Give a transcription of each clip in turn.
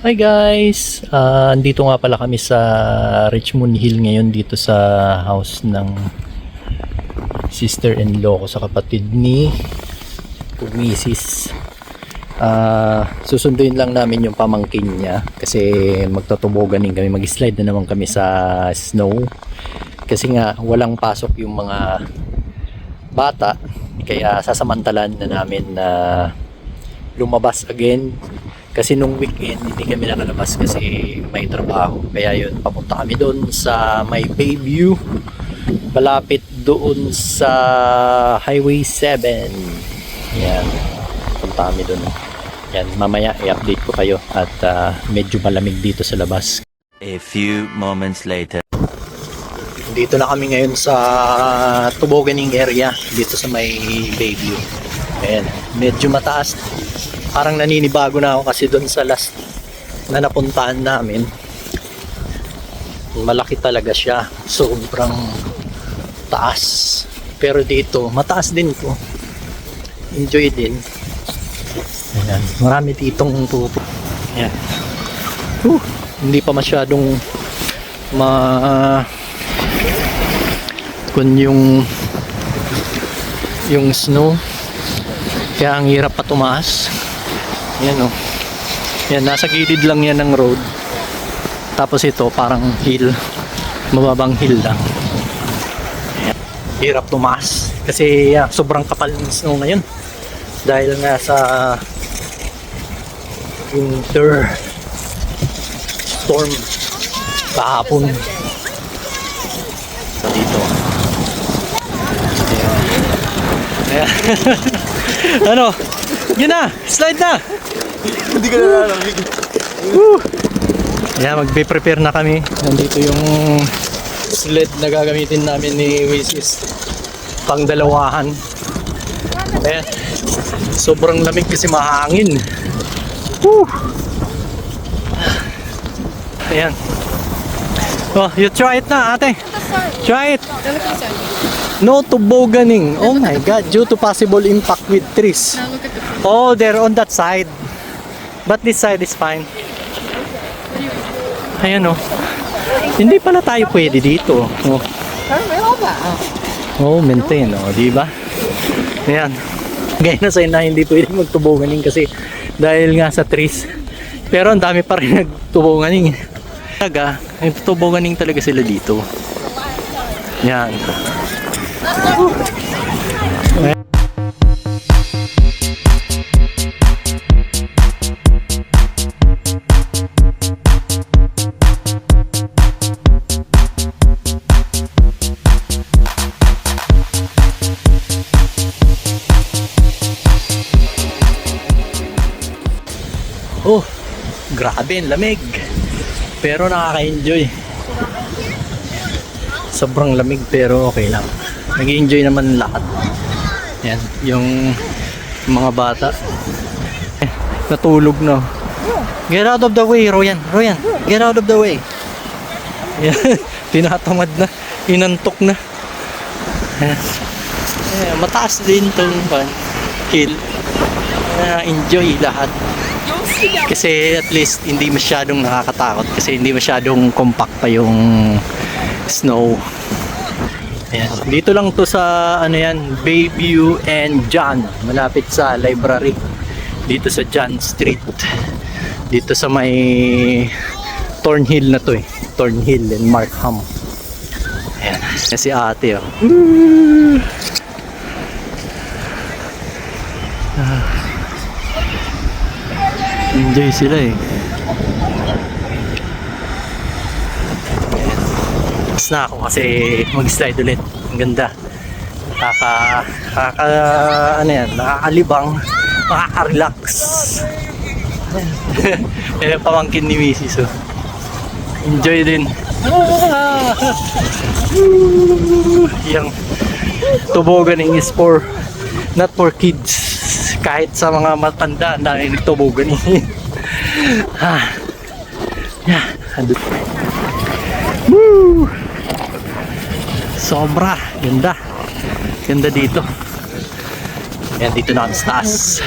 Hi guys! Andito nga pala kami sa Richmond Hill ngayon dito sa house ng sister-in-law ko sa kapatid ni Mrs. Susunduin lang namin yung pamangkin niya kasi magtutuboganin kami, mag-slide na naman kami sa snow kasi nga walang pasok yung mga bata kaya sasamantalan na namin na lumabas again. Kasi nung weekend hindi kami nakalabas kasi may trabaho. Kaya yun, papunta kami doon sa may Bayview. Malapit doon sa Highway 7. Yan. Punta kami doon. Yan, mamaya i-update ko kayo. At medyo malamig dito sa labas. A few moments later. Dito na kami ngayon sa toboganing area. Dito sa may Bayview. Ayan, medyo mataas. Parang naninibago na ako kasi doon sa last na napuntahan namin malaki talaga siya, sobrang taas, pero dito mataas din po, enjoy din. Ayan, marami ditong tubo. Ayan. Hindi pa masyadong kung yung snow kaya ang hirap pa tumaas. Yan o. Yan, nasa gilid lang yan ng road. Tapos ito parang hill. Mababang hill lang. Yan. Hirap tumaas. Kasi sobrang kapal ng snow ngayon. Dahil nga sa winter storm kahapon. Dito. Ayan. Ano? Yun na! Slide na! Hindi ka na lalamig. Yeah, magbe-prepare na kami. Nandito yung sled na gagamitin namin ni Mrs. Pang dalawahan. Ayan. Sobrang lamig kasi mahangin. Woo! Ayan. Oh, you try it na, ate. Try it. No tobogganing. Oh my God, due to possible impact with trees. Oh, they're on that side. But this side is fine. Ayan o. Hindi pala tayo pwede dito. Oh, oh maintain. Oh, diba? Ayan. Gaya na sa'yo na hindi pwede magtuboganing kasi dahil nga sa trees. Pero ang dami pa rin nagtuboganing. Talaga, nagtuboganing talaga sila dito. Ayan. Oh, grabe ang lamig. Pero nakaka-enjoy. Sobrang lamig pero okay lang. Nag-enjoy naman lahat. Yan, yung mga bata. Natulog na. Get out of the way, Royan. Royan, get out of the way. Yan, tinatamad na. Inantok na. Yan. Yan, mataas din itong hill. Enjoy lahat. Kasi at least hindi masyadong nakakatakot kasi hindi masyadong compact pa yung snow. Ayan. Dito lang to sa ano yan, Bayview and John, malapit sa library dito sa John Street, dito sa may Thornhill na to eh, Thornhill and Markham. Ayan, si ate oh. Enjoy sila eh. Tapos na ako kasi mag-slide ulit. Ang ganda. Ano yan, nakakalibang, makaka-relax. Yan ang pamangkin ni Mrs. Oh. Enjoy din. Yung toboganing is for, not for kids. Kahit sa mga matanda na nagtoboganing. Yeah, woo! Sobra, ganda. Ganda dito. Ayan, dito na sa taas.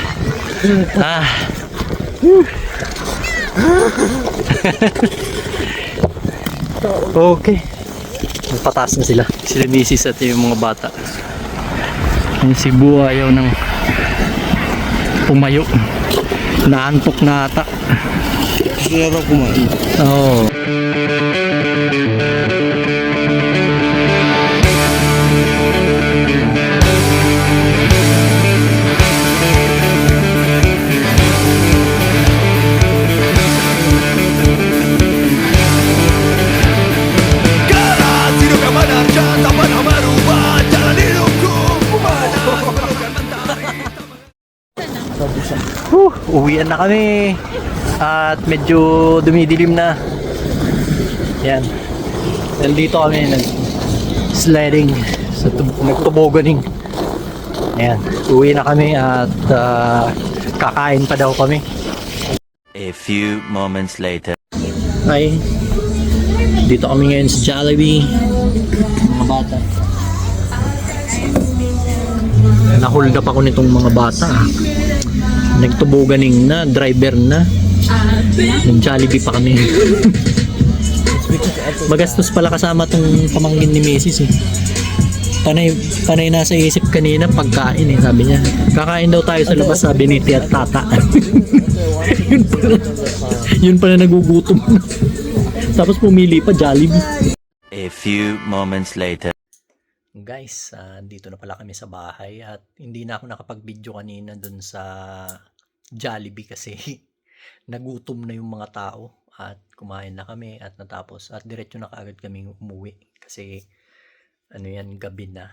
Okay. Pataas na sila. Sila misis at yung mga bata. Yung si Bu ayaw ng pumayo. Naantok na ata. Gusto na raw kumain. Oo. Sino ka man andyan, tapat na marubad, jalan hidupku. Uwian na kami. At medyo dumidilim na. Yan. Nandito kami nag-sledding sa nagtuboganing. Ayan. Uwi na kami at kakain pa daw kami. A few moments later. Ay. Dito kami ngayon sa Jollibee. Mga bata. Na-hold up ako nitong mga bata. Nagtuboganing na, driver na. Nag-Jollibee pa kami. Magastos pala kasama tong pamangkin ni Mrs. eh. Panay nasa isip kanina pagkain eh, sabi niya. Kakain daw tayo sa labas, sabi ni Tia at Tata. yun pala nagugutom. Tapos pumili pa Jollibee. A few moments later. Guys, dito na pala kami sa bahay at hindi na ako nakapag-video kanina dun sa Jollibee kasi nagutom na yung mga tao at kumain na kami at natapos at diretso na kaagad kaming umuwi kasi ano yan, gabi na.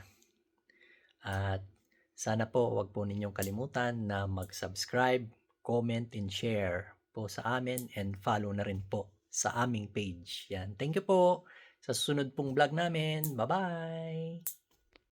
At sana po wag po ninyong kalimutan na mag-subscribe, comment, and share po sa amin and follow na rin po sa aming page. Yan. Thank you po sa susunod pong vlog namin. Bye-bye!